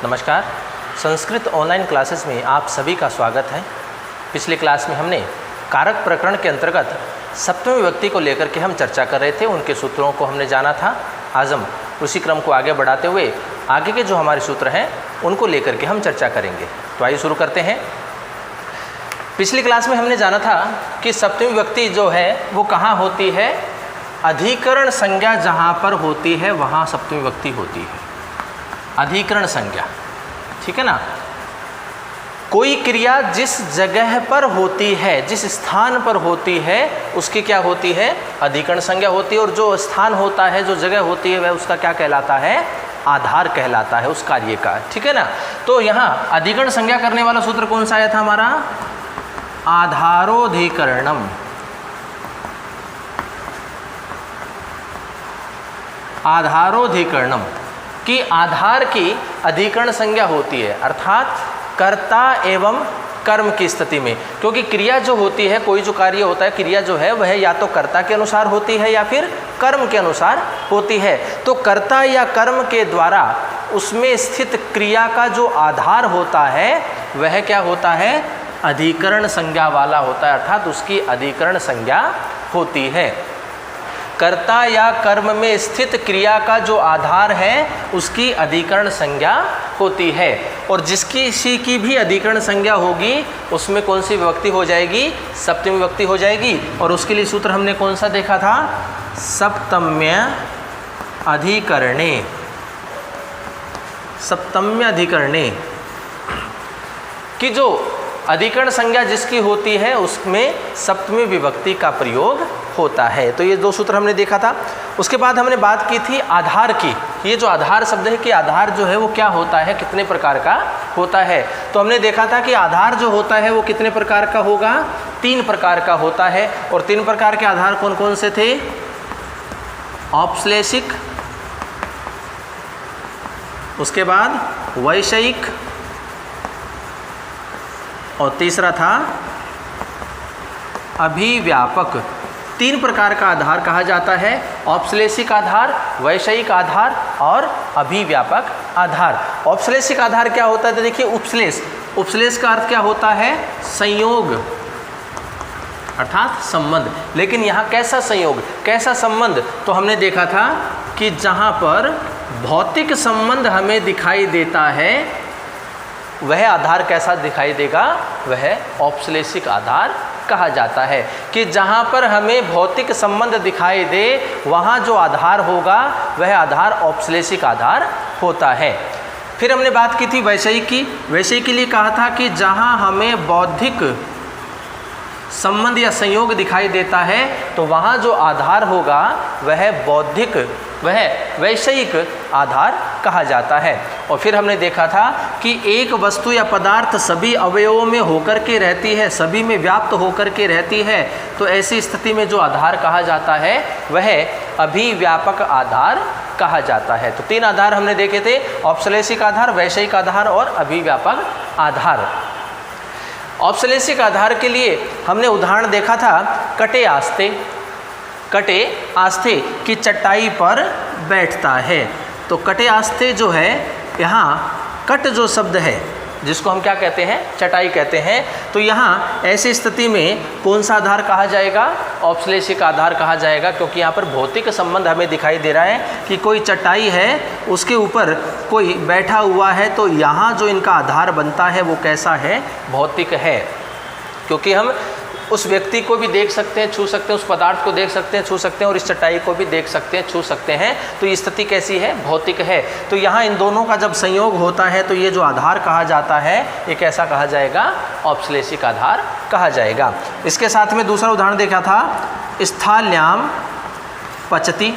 नमस्कार। Sanskrit online classes में आप सभी का स्वागत है। पिछले क्लास में हमने कारक प्रकरण के अंतर्गत सप्तमी विभक्ति को लेकर के हम चर्चा कर रहे थे, उनके सूत्रों को हमने जाना था। आज हम उसी क्रम को आगे बढ़ाते हुए आगे के जो हमारे सूत्र हैं उनको लेकर के हम चर्चा करेंगे। तो आइए शुरू करते हैं। पिछली क्लास में हमने जाना था कि सप्तमी विभक्ति जो है वो कहाँ होती है, अधिकरण संज्ञा जहाँ पर होती है वहाँ सप्तमी विभक्ति होती है। अधिकरण संज्ञा, ठीक है ना। कोई क्रिया जिस जगह पर होती है, जिस स्थान पर होती है, उसकी क्या होती है, अधिकरण संज्ञा होती है। और जो स्थान होता है, जो जगह होती है, वह उसका क्या कहलाता है, आधार कहलाता है उस कार्य का, ठीक है ना। तो यहाँ अधिकरण संज्ञा करने वाला सूत्र कौन सा आया था हमारा, आधारोधिकरणम। आधारोधिकरणम कि आधार की अधिकरण संज्ञा होती है, अर्थात कर्ता एवं कर्म की स्थिति में। क्योंकि क्रिया जो होती है, कोई जो कार्य होता है, क्रिया जो है वह या तो कर्ता के अनुसार होती है या फिर कर्म के अनुसार होती है। तो कर्ता या कर्म के द्वारा उसमें स्थित क्रिया का जो आधार होता है वह क्या होता है, अधिकरण संज्ञा वाला होता है, अर्थात उसकी अधिकरण संज्ञा होती है। कर्ता या कर्म में स्थित क्रिया का जो आधार है उसकी अधिकरण संज्ञा होती है। और जिसकी की भी अधिकरण संज्ञा होगी उसमें कौन सी विभक्ति हो जाएगी, सप्तमी विभक्ति हो जाएगी। और उसके लिए सूत्र हमने कौन सा देखा था, सप्तम्य अधिकरणे। सप्तम्य अधिकरणे कि जो अधिकरण संज्ञा जिसकी होती है उसमें सप्तमी विभक्ति का प्रयोग होता है। तो ये दो सूत्र हमने देखा था। उसके बाद हमने बात की थी आधार की। ये जो आधार शब्द है कि आधार जो है वो क्या होता है, कितने प्रकार का होता है। तो हमने देखा था कि आधार जो होता है वो कितने प्रकार का होगा, 3 प्रकार का होता है। और 3 प्रकार के आधार कौन कौन से थे, औपश्लेषिक, उसके बाद वैषयिक, और तीसरा था अभिव्यापक। 3 प्रकार का आधार कहा जाता है, औपश्लेषिक आधार, वैषयिक आधार और अभिव्यापक आधार। औपश्लेषिक आधार क्या होता है, तो देखिए उपश्लेष, उपश्लेष का अर्थ क्या होता है, संयोग अर्थात संबंध। लेकिन यहाँ कैसा संयोग, कैसा संबंध, तो हमने देखा था कि जहाँ पर भौतिक संबंध हमें दिखाई देता है वह आधार कैसा दिखाई देगा, वह औपश्लेषिक आधार कहा जाता है। कि जहाँ पर हमें भौतिक संबंध दिखाई दे वहाँ जो आधार होगा वह आधार औपश्लेषिक आधार होता है। फिर हमने बात की थी वैषयिक की। वैषयिक के लिए कहा था कि जहाँ हमें बौद्धिक संबंध या संयोग दिखाई देता है तो वहाँ जो आधार होगा वह बौद्धिक, वह वैषयिक आधार कहा जाता है। और फिर हमने देखा था कि एक वस्तु या पदार्थ सभी अवयवों में होकर के रहती है, सभी में व्याप्त होकर के रहती है, तो ऐसी स्थिति में जो आधार कहा जाता है वह अभिव्यापक आधार कहा जाता है। तो 3 आधार हमने देखे थे, औपश्लेषिक आधार, वैषयिक आधार और अभिव्यापक आधार। औपश्लेषिक आधार के लिए हमने उदाहरण देखा था कटे आस्ते। कटे आस्ते की चटाई पर बैठता है। तो कटे आस्ते जो है, यहाँ कट जो शब्द है जिसको हम क्या कहते हैं, चटाई कहते हैं, तो यहाँ ऐसी स्थिति में कौन सा आधार कहा जाएगा, औपश्लेषिक आधार कहा जाएगा। क्योंकि यहाँ पर भौतिक संबंध हमें दिखाई दे रहा है कि कोई चटाई है, उसके ऊपर कोई बैठा हुआ है, तो यहाँ जो इनका आधार बनता है वो कैसा है, भौतिक है। क्योंकि हम उस व्यक्ति को भी देख सकते हैं, छू सकते हैं, उस पदार्थ को देख सकते हैं, छू सकते हैं, और इस चटाई को भी देख सकते हैं, छू सकते हैं। तो ये स्थिति कैसी है, भौतिक है। तो यहाँ इन दोनों का जब संयोग होता है तो ये जो आधार कहा जाता है ये कैसा कहा जाएगा, औपश्लेषिक आधार कहा जाएगा। इसके साथ में दूसरा उदाहरण देखा था स्थाल्याम पचती।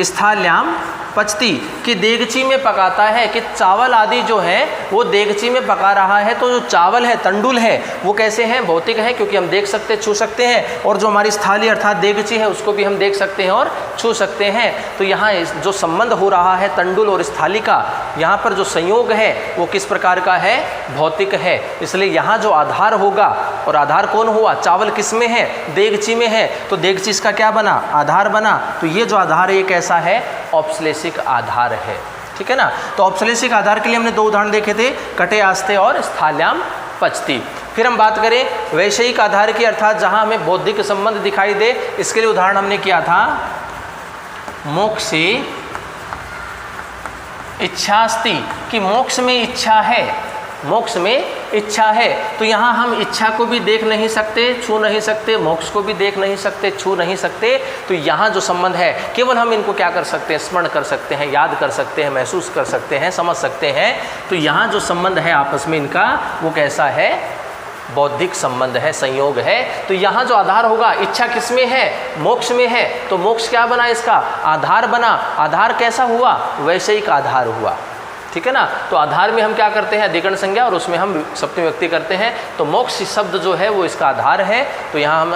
स्थाल्याम पचती कि देगची में पकाता है, कि चावल आदि जो है वो देगची में पका रहा है। तो जो चावल है, तंडुल है, वो कैसे हैं, भौतिक है, क्योंकि हम देख सकते हैं, छू सकते हैं। और जो हमारी स्थाली अर्थात देगची है उसको भी हम देख सकते हैं और छू सकते हैं। तो यहाँ जो संबंध हो रहा है तंडुल और स्थाली का, यहाँ पर जो संयोग है वो किस प्रकार का है, भौतिक है। इसलिए यहाँ जो आधार होगा, और आधार कौन हुआ, चावल किस में है, देगची में है, तो देगची इसका क्या बना, आधार बना। तो ये जो आधार है ये कैसा है, औपश्लेषिक आधार है। ठीक है ना। तो औपश्लेषिक आधार के लिए हमने 2 उदाहरण देखे थे, कटे आस्ते और स्थाल्याम पचती। फिर हम बात करें वैषयिक आधार की, अर्थात जहाँ हमें बौद्धिक संबंध दिखाई दे, इसके लिए उदाहरण हमने किया था मोक्षे इच्छास्ति, कि मोक्ष में इच्छा है, मोक्ष में इच्छा है। तो यहाँ हम इच्छा को भी देख नहीं सकते, छू नहीं सकते, मोक्ष को भी देख नहीं सकते, छू नहीं सकते। तो यहाँ जो संबंध है केवल हम इनको क्या कर सकते हैं, स्मरण कर सकते हैं, याद कर सकते हैं, महसूस कर सकते हैं, समझ सकते हैं। तो यहाँ जो संबंध है आपस में इनका, वो कैसा है, बौद्धिक संबंध है, संयोग है। तो यहाँ जो आधार होगा, इच्छा किस में है, मोक्ष में है, तो मोक्ष क्या बना, इसका आधार बना। आधार कैसा हुआ, वैषयिक आधार हुआ, ठीक है ना। तो आधार में हम क्या करते हैं, अधिकरण संज्ञा, और उसमें हम सप्तमी विभक्ति करते हैं। तो मोक्ष शब्द जो है वो इसका आधार है। तो यहाँ हम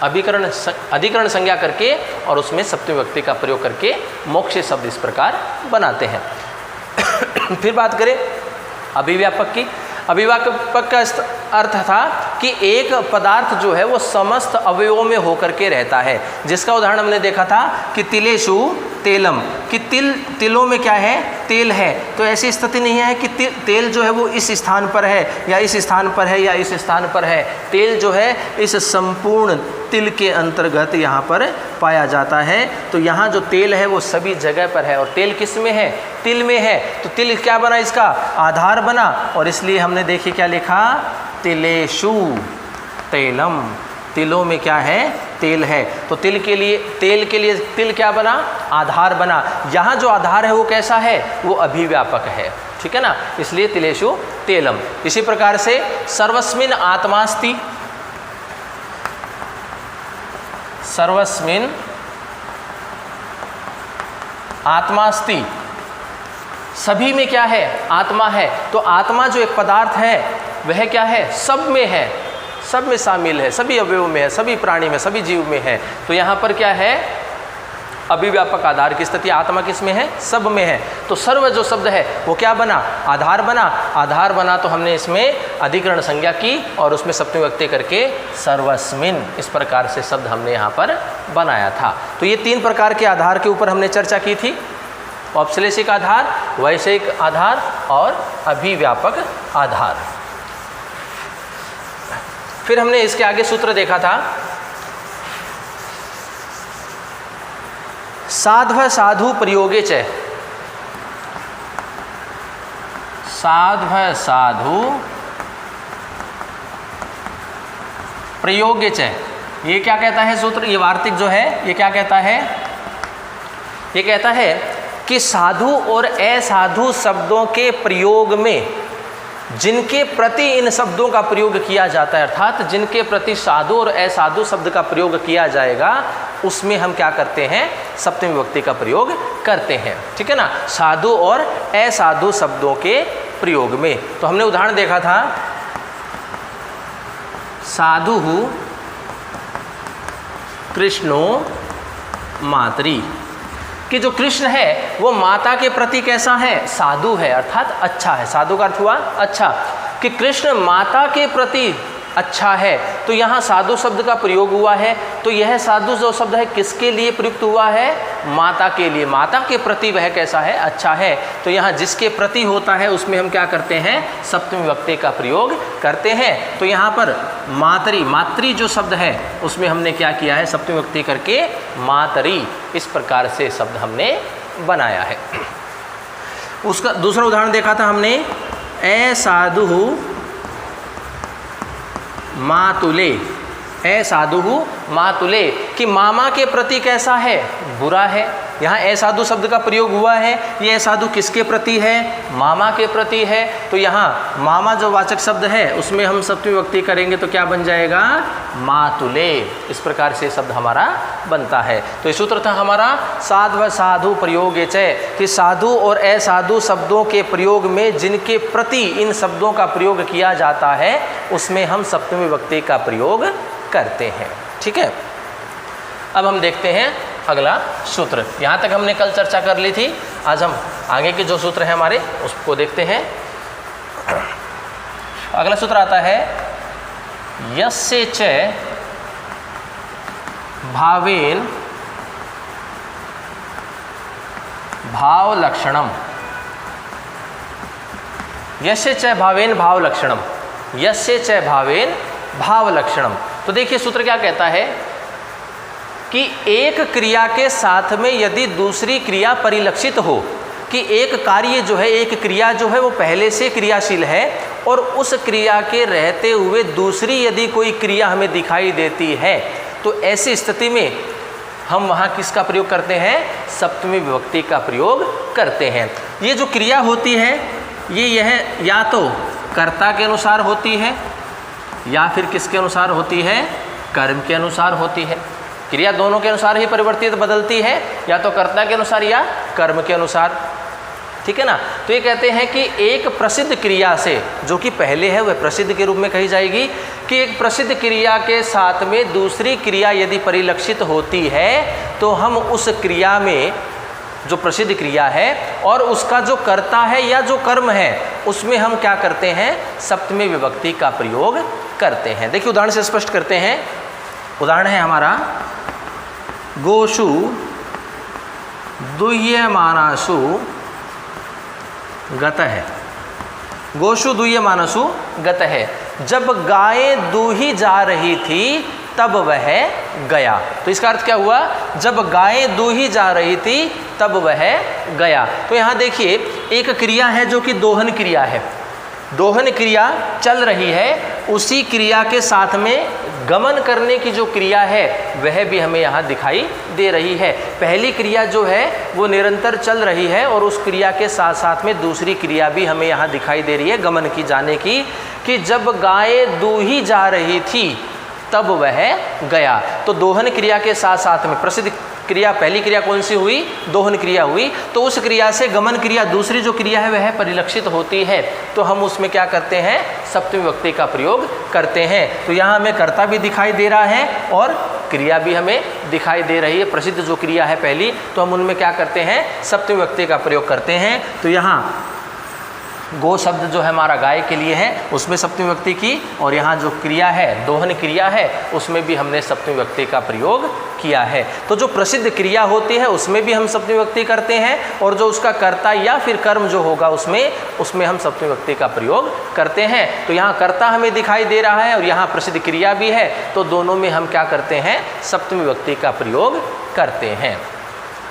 अधिकरण संज्ञा करके और उसमें सप्तमी विभक्ति का प्रयोग करके मोक्ष शब्द इस प्रकार बनाते हैं। फिर बात करें अभिव्यापक की। अभिव्यापक का अर्थ था कि एक पदार्थ जो है वो समस्त अवयवों में होकर के रहता है, जिसका उदाहरण हमने देखा था कि तिलेषु तेलम, कि तिलों में क्या है, तेल है। तो ऐसी स्थिति नहीं है कि तेल जो है वो इस स्थान पर है या इस स्थान पर है या इस स्थान पर है। तेल जो है इस संपूर्ण तिल के अंतर्गत यहाँ पर पाया जाता है। तो यहाँ जो तेल है वो सभी जगह पर है, और तेल किस में है, तिल में है। तो तिल क्या बना, इसका आधार बना, और इसलिए हमने देखिए क्या लिखा, तिलेषु तेलम, तिलों में क्या है, तेल है। तो तेल के लिए तिल क्या बना, आधार बना। यहाँ जो आधार है वो कैसा है, वो अभिव्यापक है, ठीक है ना, इसलिए तिलेषु तेलम। इसी प्रकार से सर्वस्मिन् आत्मास्ति, सर्वस्मिन् आत्मास्ति, सभी में क्या है, आत्मा है। तो आत्मा जो एक पदार्थ है वह क्या है, सब में है, सब में शामिल है, सभी अवयवों में है, सभी प्राणी में, सभी जीव में है। तो यहाँ पर क्या है, अभिव्यापक आधार की स्थिति, आत्मा किस में है, सब में है। तो सर्व जो शब्द है वो क्या बना, आधार बना। आधार बना तो हमने इसमें अधिकरण संज्ञा की और उसमें सप्तमी विभक्ति करके सर्वस्मिन्, इस प्रकार से शब्द हमने यहाँ पर बनाया था। तो ये 3 प्रकार के आधार के ऊपर हमने चर्चा की थी, औपश्लेषिक आधार, वैषयिक आधार और अभिव्यापक आधार। फिर हमने इसके आगे सूत्र देखा था, साध्व साधु प्रयोगे च, साध्व साधु प्रयोगे च। ये क्या कहता है सूत्र, ये वार्तिक जो है ये क्या कहता है, ये कहता है कि साधु और असाधु शब्दों के प्रयोग में जिनके प्रति इन शब्दों का प्रयोग किया जाता है, अर्थात जिनके प्रति साधु और असाधु शब्द का प्रयोग किया जाएगा, उसमें हम क्या करते हैं, सप्तमी विभक्ति का प्रयोग करते हैं, ठीक है ना, साधु और असाधु शब्दों के प्रयोग में। तो हमने उदाहरण देखा था, साधु कृष्णो मातरी, कि जो कृष्ण है वो माता के प्रति कैसा है, साधु है, अर्थात अच्छा है। साधु का अर्थ हुआ अच्छा, कि कृष्ण माता के प्रति अच्छा है। तो यहाँ साधु शब्द का प्रयोग हुआ है। तो यह साधु जो शब्द है किसके लिए प्रयुक्त हुआ है, माता के लिए, माता के प्रति वह कैसा है, अच्छा है। तो यहाँ जिसके प्रति होता है उसमें हम क्या करते हैं, सप्तमी विभक्ति का प्रयोग करते हैं। तो यहाँ पर मातरी, मातरी जो शब्द है उसमें हमने क्या किया है, सप्तमी विभक्ति करके मातरी, इस प्रकार से शब्द हमने बनाया है। उसका दूसरा उदाहरण देखा था हमने, असाधु मातुले, असाधु मातुले, कि मामा के प्रति कैसा है, बुरा है। यहाँ असाधु शब्द का प्रयोग हुआ है, ये असाधु किसके प्रति है, मामा के प्रति है। तो यहाँ मामा जो वाचक शब्द है उसमें हम सप्तमी विभक्ति करेंगे तो क्या बन जाएगा, मातुले। इस प्रकार से शब्द हमारा बनता है। तो ये सूत्र था हमारा साध्व साधु प्रयोगे च, कि साधु और असाधु शब्दों के प्रयोग में जिनके प्रति इन शब्दों का प्रयोग किया जाता है उसमें हम सप्तमी विभक्ति का प्रयोग करते हैं, ठीक है। अब हम देखते हैं अगला सूत्र। यहाँ तक हमने कल चर्चा कर ली थी, आज हम आगे के जो सूत्र हैं हमारे उसको देखते हैं। अगला सूत्र आता है, यस्य च भाव लक्षणम। यस्य च भावेन भाव लक्षणम, यस्य च भावेन भाव लक्षणम। तो देखिए सूत्र क्या कहता है कि एक क्रिया के साथ में यदि दूसरी क्रिया परिलक्षित हो, कि एक कार्य जो है, एक क्रिया जो है वो पहले से क्रियाशील है और उस क्रिया के रहते हुए दूसरी यदि कोई क्रिया हमें दिखाई देती है, तो ऐसी स्थिति में हम वहाँ किसका प्रयोग करते हैं? सप्तमी विभक्ति का प्रयोग करते हैं। ये जो क्रिया होती है यह या तो कर्ता के अनुसार होती है या फिर किसके अनुसार होती है? कर्म के अनुसार होती है। क्रिया दोनों के अनुसार ही परिवर्तित बदलती है, या तो कर्ता के अनुसार या कर्म के अनुसार, ठीक है ना। तो ये कहते हैं कि एक प्रसिद्ध क्रिया से, जो कि पहले है वह प्रसिद्ध के रूप में कही जाएगी, कि एक प्रसिद्ध क्रिया के साथ में दूसरी क्रिया यदि परिलक्षित होती है तो हम उस क्रिया में, जो प्रसिद्ध क्रिया है और उसका जो कर्ता है या जो कर्म है, उसमें हम क्या करते हैं? सप्तमी विभक्ति का प्रयोग करते हैं। देखिए उदाहरण से स्पष्ट करते हैं। उदाहरण है हमारा गोषु दूह्यमानासु गतः। गोषु दूह्यमानासु गतः, जब गाय दूही जा रही थी तब वह गया। तो इसका अर्थ क्या हुआ? जब गाय दूही जा रही थी तब वह गया। तो यहाँ देखिए एक क्रिया है जो कि दोहन क्रिया है। दोहन क्रिया चल रही है, उसी क्रिया के साथ में गमन करने की जो क्रिया है वह भी हमें यहाँ दिखाई दे रही है। पहली क्रिया जो है वो निरंतर चल रही है और उस क्रिया के साथ साथ में दूसरी क्रिया भी हमें यहाँ दिखाई दे रही है गमन की, जाने की, कि जब गाय दूही जा रही थी तब वह गया। तो दोहन क्रिया के साथ साथ में प्रसिद्ध क्रिया, पहली क्रिया कौन सी हुई? दोहन क्रिया हुई। तो उस क्रिया से गमन क्रिया, दूसरी जो क्रिया है वह परिलक्षित होती है, तो हम उसमें क्या करते हैं? सप्तमी विभक्ति का प्रयोग करते हैं। तो यहाँ हमें कर्ता भी दिखाई दे रहा है और क्रिया भी हमें दिखाई दे रही है, प्रसिद्ध जो क्रिया है पहली, तो हम उनमें क्या करते हैं? सप्तमी विभक्ति का प्रयोग करते हैं। तो यहाँ गो शब्द जो है हमारा गाय के लिए है, उसमें सप्तमी विभक्ति की, और यहाँ जो क्रिया है दोहन क्रिया है उसमें भी हमने सप्तमी विभक्ति का प्रयोग किया है। तो जो प्रसिद्ध क्रिया होती है उसमें भी हम सप्तमी विभक्ति करते हैं, और जो उसका कर्ता या फिर कर्म जो होगा उसमें हम सप्तमी विभक्ति का प्रयोग करते हैं। तो यहाँ कर्ता हमें दिखाई दे रहा है और यहाँ प्रसिद्ध क्रिया भी है, तो दोनों में हम क्या करते हैं? सप्तमी विभक्ति का प्रयोग करते हैं।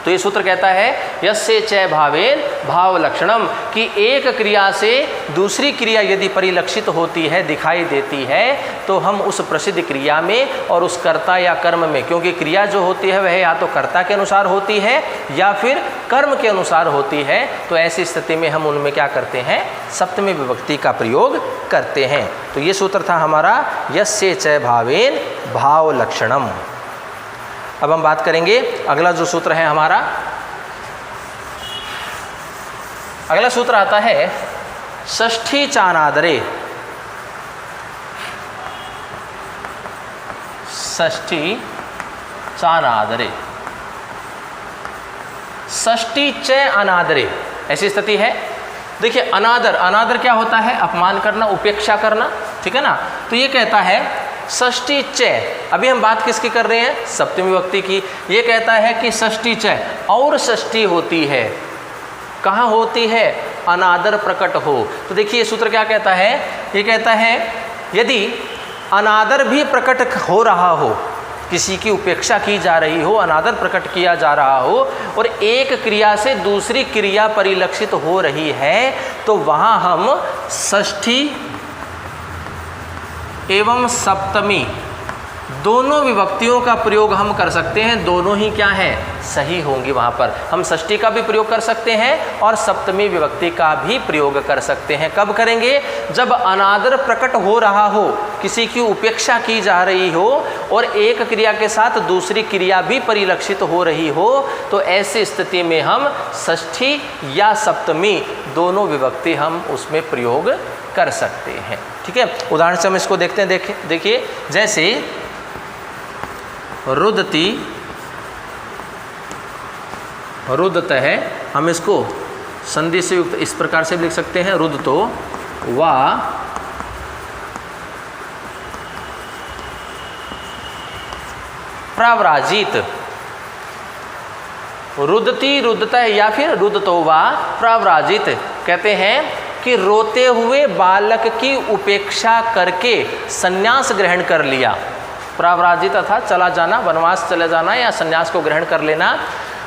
तो ये सूत्र कहता है यस्य च भावेन भाव लक्षणम, कि एक क्रिया से दूसरी क्रिया यदि परिलक्षित होती है, दिखाई देती है, तो हम उस प्रसिद्ध क्रिया में और उस कर्ता या कर्म में, क्योंकि क्रिया जो होती है वह या तो कर्ता के अनुसार होती है या फिर कर्म के अनुसार होती है, तो ऐसी स्थिति में हम उनमें क्या करते हैं? सप्तमी विभक्ति का प्रयोग करते हैं। तो ये सूत्र था हमारा यस्य च भावेन भाव लक्षणम। अब हम बात करेंगे अगला जो सूत्र है हमारा, अगला सूत्र आता है षष्ठी चानादरे। षष्ठी चानादरे, षष्ठी च अनादरे, ऐसी स्थिति है। देखिए अनादर, अनादर क्या होता है? अपमान करना, उपेक्षा करना, ठीक है ना। तो ये कहता है षष्ठी च, अभी हम बात किसकी कर रहे हैं? सप्तमी विभक्ति की। ये कहता है कि षष्ठी च और षष्ठी होती है, कहाँ होती है? अनादर प्रकट हो। तो देखिए ये सूत्र क्या कहता है? ये कहता है यदि अनादर भी प्रकट हो रहा हो, किसी की उपेक्षा की जा रही हो, अनादर प्रकट किया जा रहा हो, और एक क्रिया से दूसरी क्रिया परिलक्षित हो रही है, तो वहाँ हम षष्ठी एवं सप्तमी दोनों विभक्तियों का प्रयोग हम कर सकते हैं। दोनों ही क्या है? सही होंगी। वहाँ पर हम षष्ठी का भी प्रयोग कर सकते हैं और सप्तमी विभक्ति का भी प्रयोग कर सकते हैं। कब करेंगे? जब अनादर प्रकट हो रहा हो, किसी की उपेक्षा की जा रही हो और एक क्रिया के साथ दूसरी क्रिया भी परिलक्षित हो रही हो, तो ऐसी स्थिति में हम षष्ठी या सप्तमी दोनों विभक्ति हम उसमें प्रयोग कर सकते हैं। ठीक है, उदाहरण से हम इसको देखते हैं। देखिए जैसे रुदती, रुदत है, हम इसको संधि से युक्त इस प्रकार से भी लिख सकते हैं, रुदतो वा प्रव्राजित, रुदती रुदतः या फिर रुदतो वा प्रव्राजित। कहते हैं कि रोते हुए बालक की उपेक्षा करके संन्यास ग्रहण कर लिया। प्रव्राजित अर्थात चला जाना, वनवास चले जाना या संन्यास को ग्रहण कर लेना।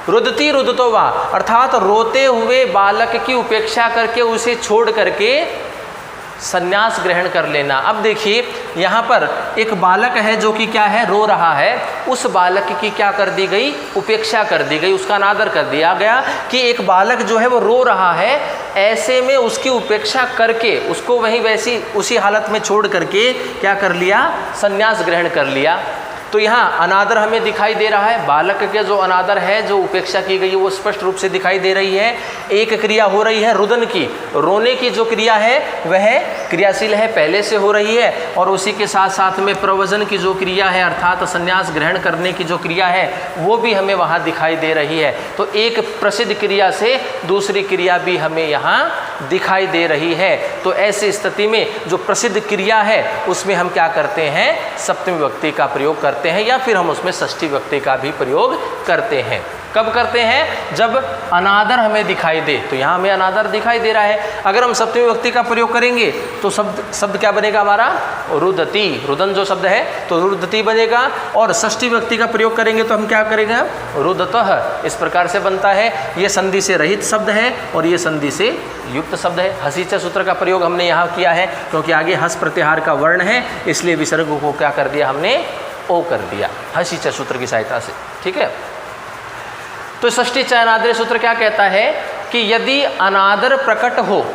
रुदती रुदतो वा अर्थात रोते हुए बालक की उपेक्षा करके उसे छोड़ करके संन्यास ग्रहण कर लेना। अब देखिए यहाँ पर एक बालक है जो कि क्या है, रो रहा है। उस बालक की क्या कर दी गई, उपेक्षा कर दी गई, उसका अनादर कर दिया गया कि एक बालक जो है वो रो रहा है, ऐसे में उसकी उपेक्षा करके उसको वहीं वैसी उसी हालत में छोड़ करके क्या कर लिया, संन्यास ग्रहण कर लिया। तो यहाँ अनादर हमें दिखाई दे रहा है। बालक के जो अनादर है, जो उपेक्षा की गई है, वो स्पष्ट रूप से दिखाई दे रही है। एक क्रिया हो रही है रुदन की, रोने की जो क्रिया है वह क्रियाशील है, पहले से हो रही है, और उसी के साथ साथ में प्रवजन की जो क्रिया है अर्थात संन्यास ग्रहण करने की जो क्रिया है वो भी हमें वहाँ दिखाई दे रही है। तो एक प्रसिद्ध क्रिया से दूसरी क्रिया भी हमें यहाँ दिखाई दे रही है। तो ऐसी स्थिति में जो प्रसिद्ध क्रिया है उसमें हम क्या करते हैं, सप्तमी विभक्ति का प्रयोग करते हैं, या फिर हम उसमें षष्ठी विभक्ति का भी प्रयोग करते हैं। कब करते हैं, जब अनादर हमें दिखाई दे। तो यहाँ हमें अनादर दिखाई दे रहा है, अगर हम सप्तमी विभक्ति का प्रयोग करेंगे तो शब्द क्या बनेगा हमारा, रुदती। रुदन जो शब्द है तो रुदती बनेगा, और षष्ठी विभक्ति का प्रयोग करेंगे तो हम क्या करेंगे, रुदतः। इस प्रकार से बनता है। ये संधि से रहित शब्द है और ये संधि से युक्त शब्द है। हसीच सूत्र का प्रयोग हमने यहाँ किया है क्योंकि आगे हस प्रत्याहार का वर्ण है, इसलिए विसर्ग को क्या कर दिया हमने, ओ कर दिया, हसीच सूत्र की सहायता से। ठीक है। तो षष्ठी च अनादर सूत्र क्या कहता है कि यदि अनादर प्रकट हो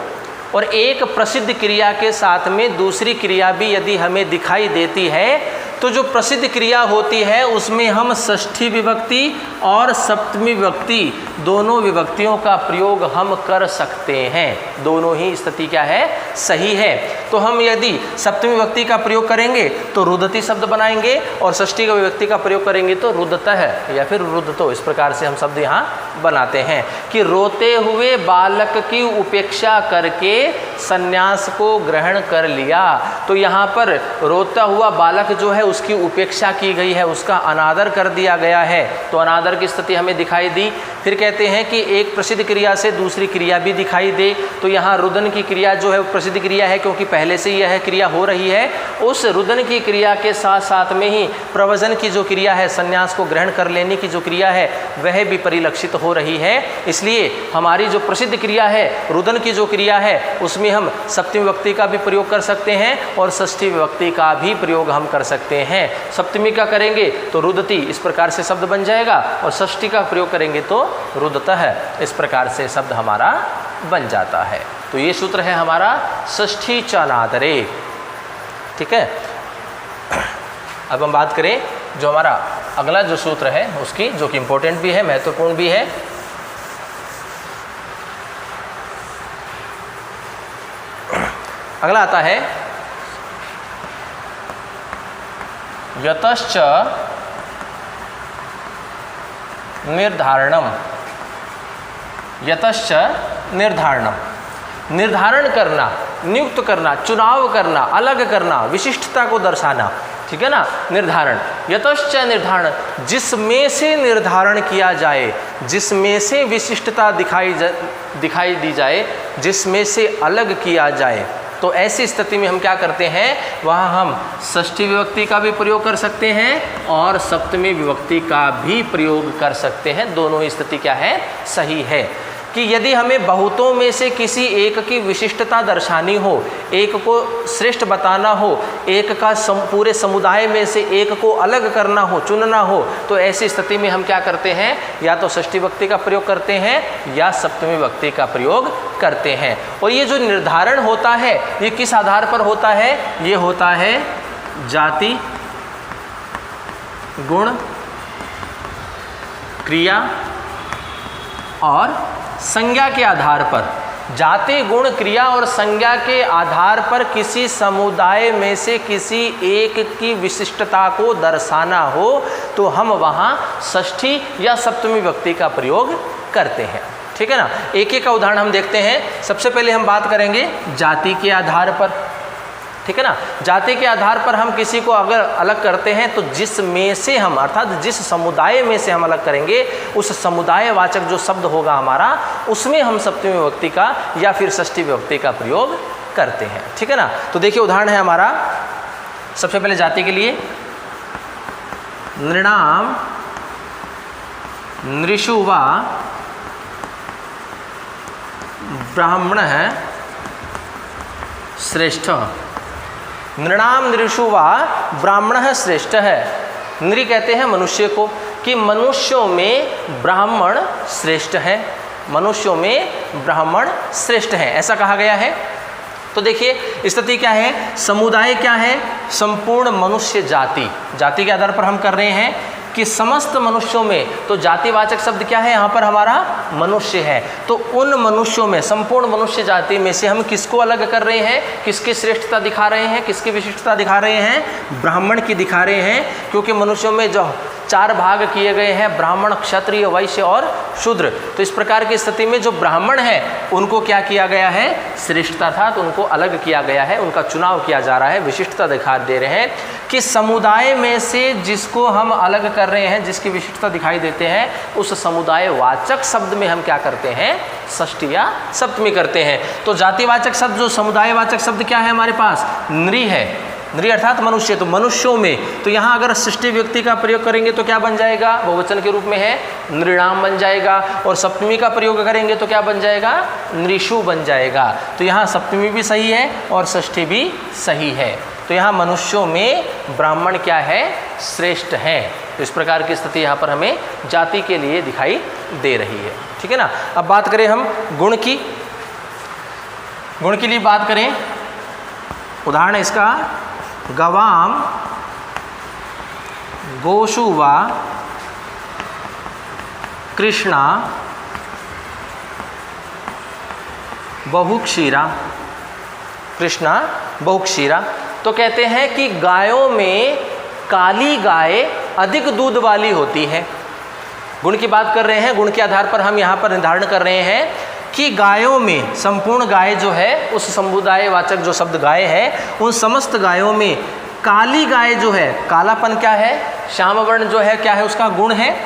और एक प्रसिद्ध क्रिया के साथ में दूसरी क्रिया भी यदि हमें दिखाई देती है, तो जो प्रसिद्ध क्रिया होती है उसमें हम षष्ठी विभक्ति और सप्तमी विभक्ति दोनों विभक्तियों का प्रयोग हम कर सकते हैं। दोनों ही स्थिति क्या है, सही है। तो हम यदि सप्तमी विभक्ति का प्रयोग करेंगे तो रुदती शब्द बनाएंगे, और षष्ठी का विभक्ति का प्रयोग करेंगे तो रुदतः या फिर रुदतो। इस प्रकार से हम शब्द यहाँ बनाते हैं कि रोते हुए बालक की उपेक्षा करके संन्यास को ग्रहण कर लिया। तो यहाँ पर रोता हुआ बालक जो है उसकी उपेक्षा की गई है, उसका अनादर कर दिया गया है, तो अनादर की स्थिति हमें दिखाई दी। फिर कहते हैं कि एक प्रसिद्ध क्रिया से दूसरी क्रिया भी दिखाई दे, तो यहाँ रुदन की क्रिया जो है प्रसिद्ध क्रिया है क्योंकि पहले से यह क्रिया हो रही है। उस रुदन की क्रिया के साथ साथ में ही प्रवजन की जो क्रिया है, संन्यास को ग्रहण कर लेने की जो क्रिया है वह भी परिलक्षित हो रही है। इसलिए हमारी जो प्रसिद्ध क्रिया है रुदन की जो क्रिया है उसमें हम सप्तमी विभक्ति का भी प्रयोग कर सकते हैं और षष्ठी विभक्ति का भी प्रयोग हम कर सकते हैं। सप्तमी का करेंगे तो रुदती, इस प्रकार से शब्द बन जाएगा, और षष्ठी का प्रयोग करेंगे तो रुदतः, इस प्रकार से शब्द हमारा बन जाता है। तो ये सूत्र है हमारा षष्ठी च अनादरे। ठीक है। अब हम बात करें जो हमारा अगला जो सूत्र है उसकी, जो कि इम्पोर्टेंट भी है, महत्वपूर्ण भी है। अगला आता है यतश्च निर्धारणम। यतश्च निर्धारणम, निर्धारण करना, नियुक्त करना, चुनाव करना, अलग करना, विशिष्टता को दर्शाना। ठीक है ना, निर्धारण। यतश्च निर्धारण, जिसमें से निर्धारण किया जाए, जिसमें से विशिष्टता दिखाई दी जाए, जिसमें से अलग किया जाए। तो ऐसी स्थिति में हम क्या करते हैं, वहाँ हम षष्ठी विभक्ति का भी प्रयोग कर सकते हैं और सप्तमी विभक्ति का भी प्रयोग कर सकते हैं। दोनों ही स्थिति क्या है, सही है। कि यदि हमें बहुतों में से किसी एक की विशिष्टता दर्शानी हो, एक को श्रेष्ठ बताना हो, एक का पूरे समुदाय में से एक को अलग करना हो, चुनना हो, तो ऐसी स्थिति में हम क्या करते हैं, या तो षष्ठी विभक्ति का प्रयोग करते हैं या सप्तमी विभक्ति का प्रयोग करते हैं। और ये जो निर्धारण होता है ये किस आधार पर होता है, ये होता है जाति, गुण, क्रिया और संज्ञा के आधार पर। जाति, गुण, क्रिया और संज्ञा के आधार पर किसी समुदाय में से किसी एक की विशिष्टता को दर्शाना हो तो हम वहाँ षष्ठी या सप्तमी विभक्ति का प्रयोग करते हैं। ठीक है ना। एक एक का उदाहरण हम देखते हैं। सबसे पहले हम बात करेंगे जाति के आधार पर। ठीक है ना। जाति के आधार पर हम किसी को अगर अलग करते हैं तो जिस में से हम, अर्थात जिस समुदाय में से हम अलग करेंगे, उस समुदाय वाचक जो शब्द होगा हमारा, उसमें हम सप्तमी विभक्ति का या फिर षष्ठी विभक्ति का प्रयोग करते हैं, ठीक है ना। तो देखिए उदाहरण है हमारा, सबसे पहले जाति के लिए नृणाम नृषु वा ब्राह्मण श्रेष्ठ। नृणाम नृषु वा ब्राह्मण श्रेष्ठ है। नृ कहते हैं मनुष्य को, कि मनुष्यों में ब्राह्मण श्रेष्ठ है, मनुष्यों में ब्राह्मण श्रेष्ठ है, ऐसा कहा गया है। तो देखिए स्थिति क्या है, समुदाय क्या है, संपूर्ण मनुष्य जाति। जाति के आधार पर हम कर रहे हैं कि समस्त मनुष्यों में, तो जातिवाचक शब्द क्या है यहाँ पर हमारा, मनुष्य है। तो उन मनुष्यों में, संपूर्ण मनुष्य जाति में से हम किसको अलग कर रहे हैं, किसकी श्रेष्ठता दिखा रहे हैं, किसकी विशिष्टता दिखा रहे हैं, ब्राह्मण की दिखा रहे हैं। क्योंकि मनुष्यों में जो 4 भाग किए गए हैं, ब्राह्मण, क्षत्रिय, वैश्य और शूद्र, तो इस प्रकार की स्थिति में जो ब्राह्मण है उनको क्या किया गया है, श्रेष्ठता था, तो उनको अलग किया गया है, उनका चुनाव किया जा रहा है, विशिष्टता दिखा दे रहे हैं कि समुदाय में से जिसको हम अलग कर रहे हैं, जिसकी विशिष्टता दिखाई देते हैं, उस समुदाय वाचक शब्द में हम क्या करते हैं, षष्ठी या सप्तमी करते हैं। तो जातिवाचक शब्द, जो समुदाय वाचक शब्द क्या है हमारे पास, नृ है, नृ अर्थात मनुष्य, तो मनुष्यों में, तो यहाँ अगर षष्ठी व्यक्ति का प्रयोग करेंगे तो क्या बन जाएगा, बहुवचन के रूप में है, नृणाम बन जाएगा। और सप्तमी का प्रयोग करेंगे तो क्या बन जाएगा, नृषु बन जाएगा। तो यहाँ सप्तमी भी सही है और षष्ठी भी सही है। तो यहाँ मनुष्यों में ब्राह्मण क्या है, श्रेष्ठ है। तो इस प्रकार की स्थिति यहाँ पर हमें जाति के लिए दिखाई दे रही है, ठीक है ना। अब बात करें हम गुण की, गुण के लिए बात करें, उदाहरण इसका, गवाम गोषु वा कृष्णा बहुक्षीरा। कृष्णा बहुक्षीरा, तो कहते हैं कि गायों में काली गाय अधिक दूध वाली होती है। गुण की बात कर रहे हैं, गुण के आधार पर हम यहाँ पर निर्धारण कर रहे हैं कि गायों में, संपूर्ण गाय जो है, उस समुदाय वाचक जो शब्द गाय है, उन समस्त गायों में काली गाय जो है, कालापन क्या है, श्याम वर्ण जो है क्या है, उसका गुण है,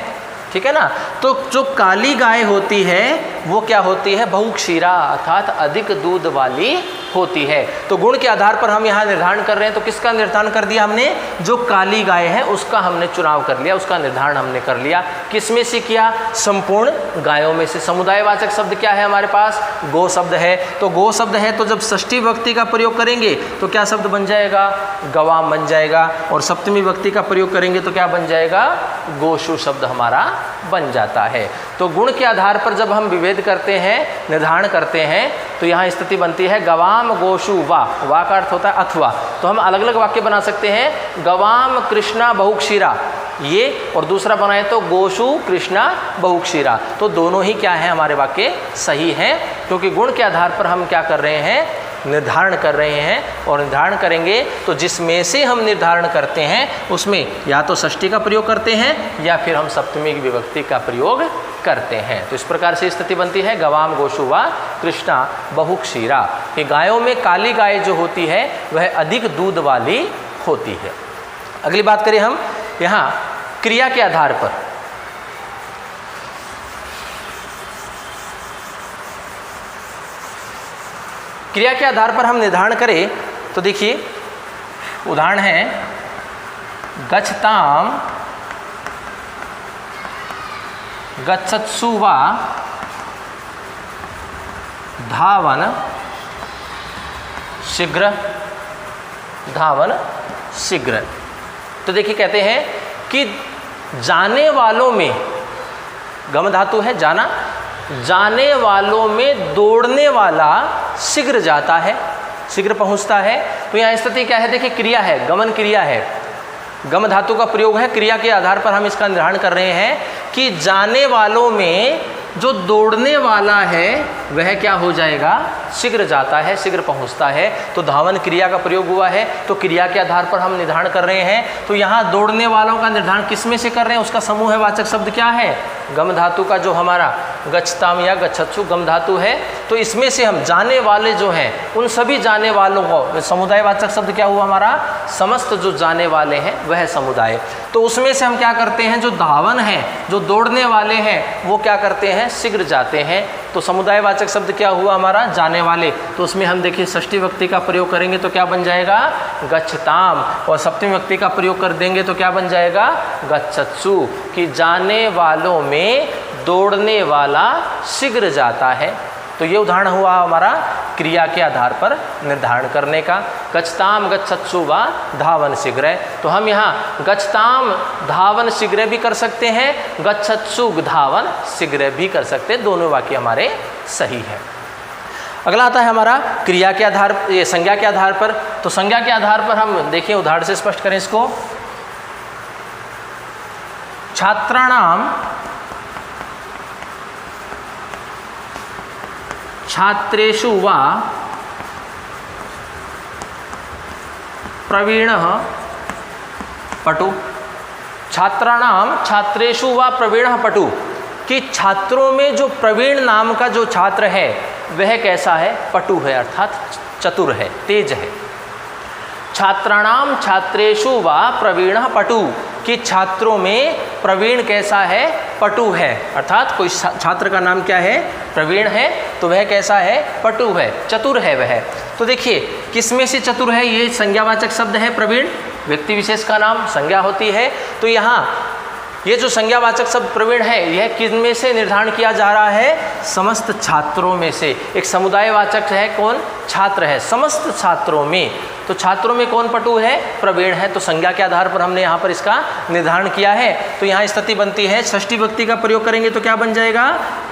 ठीक है ना। तो जो काली गाय होती है वो क्या होती है, बहुक्षीरा, अर्थात अधिक दूध वाली होती है। तो गुण के आधार पर हम यहाँ निर्धारण कर रहे हैं, तो किसका निर्धारण कर दिया हमने, जो काली गाय है उसका हमने चुनाव कर लिया, उसका निर्धारण हमने कर लिया। किसमें से किया, संपूर्ण गायों में से। समुदायवाचक शब्द क्या है हमारे पास, गो शब्द है। तो गो शब्द है तो जब षष्ठी विभक्ति का प्रयोग करेंगे तो क्या शब्द बन जाएगा, गवाम बन जाएगा। और सप्तमी विभक्ति का प्रयोग करेंगे तो क्या बन जाएगा, गोषु शब्द हमारा बन जाता है। तो गुण के आधार पर जब हम विभेद करते हैं, निर्धारण करते हैं, तो यहाँ स्थिति बनती है गवाम गोषु वा, वा का अर्थ होता है अथवा। तो हम अलग अलग वाक्य बना सकते हैं, गवाम कृष्णा बहुक्षीरा ये, और दूसरा बनाए तो गोषु कृष्णा बहुक्षीरा। तो दोनों ही क्या है हमारे वाक्य सही हैं, क्योंकि गुण के आधार पर हम क्या कर रहे हैं, निर्धारण कर रहे हैं। और निर्धारण करेंगे तो जिसमें से हम निर्धारण करते हैं उसमें या तो षष्ठी का प्रयोग करते हैं या फिर हम सप्तमी की विभक्ति का प्रयोग करते हैं। तो इस प्रकार से स्थिति बनती है गवाम गोषु वा कृष्णा बहुक्षीरा, कि गायों में काली गाय जो होती है वह अधिक दूध वाली होती है। अगली बात करें हम यहाँ क्रिया के आधार पर। क्रिया के आधार पर हम निर्धारण करें तो देखिए उदाहरण है, गच्छताम गच्छत्सु वा धावन शीघ्र, धावन शीघ्र। तो देखिए कहते हैं कि जाने वालों में, गम धातु है जाना, जाने वालों में दौड़ने वाला शीघ्र जाता है, शीघ्र पहुंचता है। तो यहाँ स्थिति क्या है, देखिए क्रिया है, गमन क्रिया है, गम धातु का प्रयोग है। क्रिया के आधार पर हम इसका निर्धारण कर रहे हैं कि जाने वालों में जो दौड़ने वाला है वह क्या हो जाएगा, शीघ्र जाता है, शीघ्र पहुंचता है। तो धावन क्रिया का प्रयोग हुआ है, तो क्रिया के आधार पर हम निर्धारण कर रहे हैं। तो यहाँ दौड़ने वालों का निर्धारण किस में से कर रहे हैं, उसका समूह वाचक शब्द क्या है, गम धातु का जो हमारा गच्छताम या गच्छत्सु गम धातु है। तो इसमें से हम जाने वाले जो हैं उन सभी जाने वालों को, समुदायवाचक शब्द क्या हुआ हमारा, समस्त जो जाने वाले हैं वह समुदाय। तो उसमें से हम क्या करते हैं, जो धावन है, जो दौड़ने वाले हैं, वो क्या करते हैं, शीघ्र जाते हैं। तो समुदायवाचक शब्द क्या हुआ हमारा, जाने वाले। तो उसमें हम देखिए षष्ठी व्यक्ति का प्रयोग करेंगे तो क्या बन जाएगा, गच्छताम, और सप्तमी व्यक्ति का प्रयोग कर देंगे तो क्या बन जाएगा, गच्छत्सु, कि जाने वालों में दौड़ने वाला शीघ्र जाता है। तो ये उदाहरण हुआ हमारा क्रिया के आधार पर निर्धारण करने का। गच्छताम गच्छत्सु वा धावन शीघ्र। तो हम यहाँ गच्छताम धावन शीघ्र भी कर सकते हैं, गच्छत्सु धावन शीघ्र भी कर सकते हैं, दोनों वाक्य हमारे सही है। अगला आता है हमारा क्रिया के आधार, ये संज्ञा के आधार पर। तो संज्ञा के आधार पर हम देखिए उदाहरण से स्पष्ट करें इसको। छात्राणाम छात्रेषु वा प्रवीणः पटु। छात्राणाम छात्रेषु वा प्रवीणः पटु, कि छात्रों में जो प्रवीण नाम का जो छात्र है वह कैसा है, पटु है, अर्थात चतुर है, तेज है। छात्राणाम छात्रेषु वा प्रवीणः पटु, कि छात्रों में प्रवीण कैसा है, पटु है, अर्थात कोई छात्र का नाम क्या है, प्रवीण है, तो वह कैसा है, पटु है, चतुर है वह। तो देखिए किसमें से चतुर है, ये संज्ञावाचक शब्द है प्रवीण, व्यक्ति विशेष का नाम संज्ञा होती है। तो यहाँ ये जो संज्ञावाचक शब्द प्रवीण है यह किसमें से निर्धारण किया जा रहा है, समस्त छात्रों में से। एक समुदायवाचक है कौन, छात्र है, समस्त छात्रों में। तो छात्रों में कौन पटु है, प्रवीण है। तो संज्ञा के आधार पर हमने यहाँ पर इसका निर्धारण किया है। तो यहाँ स्थिति बनती है, षष्ठी व्यक्ति का प्रयोग करेंगे तो क्या बन जाएगा,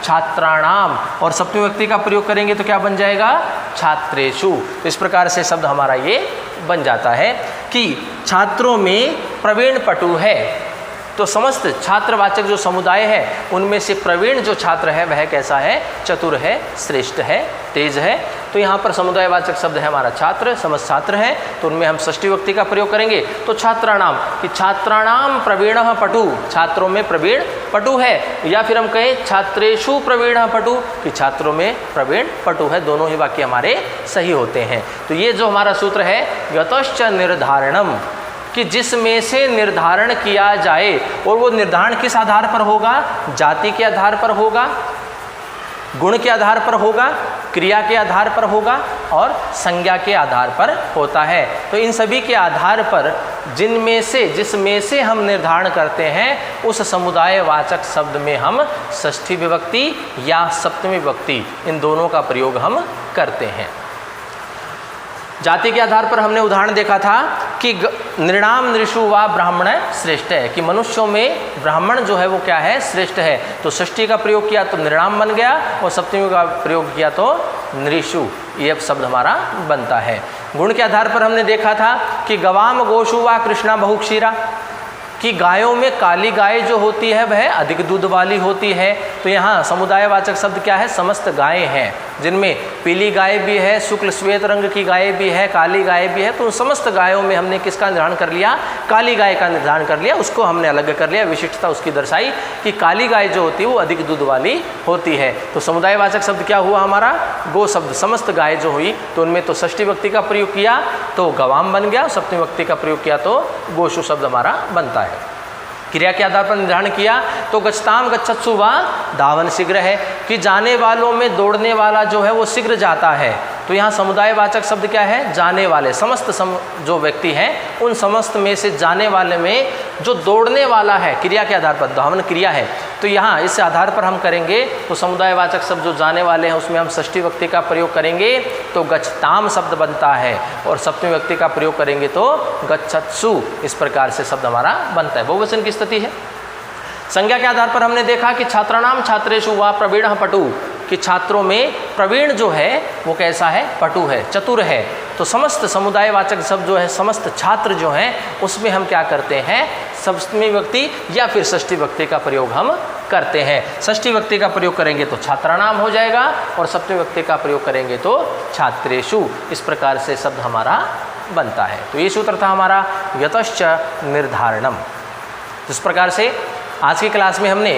छात्राणाम, और सप्तमी व्यक्ति का प्रयोग करेंगे तो क्या बन जाएगा, छात्रेषु। तो इस प्रकार से शब्द हमारा ये बन जाता है कि छात्रों में प्रवीण पटु है। तो समस्त छात्रवाचक जो समुदाय है उनमें से प्रवीण जो छात्र है वह कैसा है, चतुर है, श्रेष्ठ है, तेज है। तो यहाँ पर समुदायवाचक शब्द है हमारा छात्र, समस्त छात्र है, तो उनमें हम षष्ठी व्यक्ति का प्रयोग करेंगे। तो छात्राणाम, कि छात्राणाम प्रवीणः पटु, छात्रों में प्रवीण पटु है, या फिर हम कहें छात्रेषु प्रवीणः पटु, कि छात्रों में प्रवीण पटु है। दोनों ही वाक्य हमारे सही होते हैं। तो ये जो हमारा सूत्र है यतश्च निर्धारणम, कि जिसमें से निर्धारण किया जाए, और वो निर्धारण किस आधार पर होगा, जाति के आधार पर होगा, गुण के आधार पर होगा, क्रिया के आधार पर होगा, और संज्ञा के आधार पर होता है। तो इन सभी के आधार पर जिनमें से जिसमें से हम निर्धारण करते हैं उस समुदायवाचक शब्द में हम षष्ठी विभक्ति या सप्तमी विभक्ति इन दोनों का प्रयोग हम करते हैं। जाति के आधार पर हमने उदाहरण देखा था कि नृणाम नृषु वा ब्राह्मण श्रेष्ठ है, कि मनुष्यों में ब्राह्मण जो है वो क्या है, श्रेष्ठ है। तो षष्ठी का प्रयोग किया तो नृणाम बन गया, और सप्तमी का प्रयोग किया तो नृषु, ये शब्द हमारा बनता है। गुण के आधार पर हमने देखा था कि गवाम गोषु वा कृष्णा बहुक्षीरा, कि गायों में काली गाय जो होती है वह अधिक दूध वाली होती है। तो यहाँ समुदायवाचक शब्द क्या है, समस्त गायें हैं, जिनमें पीली गाय भी है, शुक्ल श्वेत रंग की गाय भी है, काली गाय भी है। तो उन समस्त गायों में हमने किसका निर्धारण कर लिया, काली गाय का निर्धारण कर लिया, उसको हमने अलग कर लिया, विशिष्टता उसकी दर्शाई कि काली गाय जो होती है वो अधिक दूध वाली होती है। तो समुदायवाचक शब्द क्या हुआ हमारा, गो शब्द, समस्त गाय जो हुई, तो उनमें तो षष्ठी व्यक्ति का प्रयोग किया तो गवाम बन गया, सप्तमी व्यक्ति का प्रयोग किया तो गोषु शब्द हमारा बनता है। क्रिया के आधार पर निर्धारण किया तो गच्छताम गच्छत्सु वा धावन शीघ्र है, कि जाने वालों में दौड़ने वाला जो है वो शीघ्र जाता है। तो यहाँ समुदायवाचक शब्द क्या है, जाने वाले, समस्त जो व्यक्ति हैं उन समस्त में से जाने वाले में जो दौड़ने वाला है, क्रिया के आधार पर धावन क्रिया है। तो यहाँ इस आधार पर हम करेंगे तो समुदायवाचक शब्द जो जाने वाले हैं उसमें हम षष्ठी व्यक्ति का प्रयोग करेंगे तो गच्छताम शब्द बनता है, और सप्तमी व्यक्ति का प्रयोग करेंगे तो गच्छत्सु, इस प्रकार से शब्द हमारा बनता है। बहुवचन की स्थिति है। संज्ञा के आधार पर हमने देखा कि छात्राणाम छात्रेषु वा प्रवीणः पटु, कि छात्रों में प्रवीण जो है वो कैसा है, पटु है, चतुर है। तो समस्त समुदायवाचक शब्द जो है, समस्त छात्र जो हैं उसमें हम क्या करते हैं, सप्तमी व्यक्ति या फिर षष्ठी व्यक्ति का प्रयोग हम करते हैं। षष्ठी व्यक्ति का प्रयोग करेंगे तो छात्राणाम हो जाएगा, और सप्तमी व्यक्ति का प्रयोग करेंगे तो छात्रेषु, इस प्रकार से शब्द हमारा बनता है। तो ये सूत्र था हमारा यतश्च निर्धारणम। इस प्रकार से आज की क्लास में हमने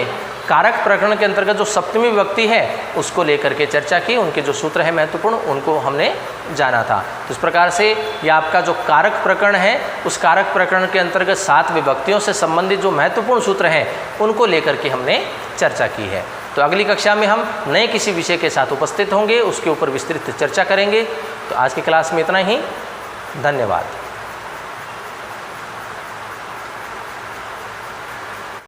कारक प्रकरण के अंतर्गत जो सप्तमी विभक्ति है उसको लेकर के चर्चा की, उनके जो सूत्र है महत्वपूर्ण उनको हमने जाना था। तो इस प्रकार से ये आपका जो कारक प्रकरण है उस कारक प्रकरण के अंतर्गत 7 विभक्तियों से संबंधित जो महत्वपूर्ण सूत्र हैं उनको लेकर के हमने चर्चा की है। तो अगली कक्षा में हम नए किसी विषय के साथ उपस्थित होंगे, उसके ऊपर विस्तृत चर्चा करेंगे। तो आज की क्लास में इतना ही, धन्यवाद।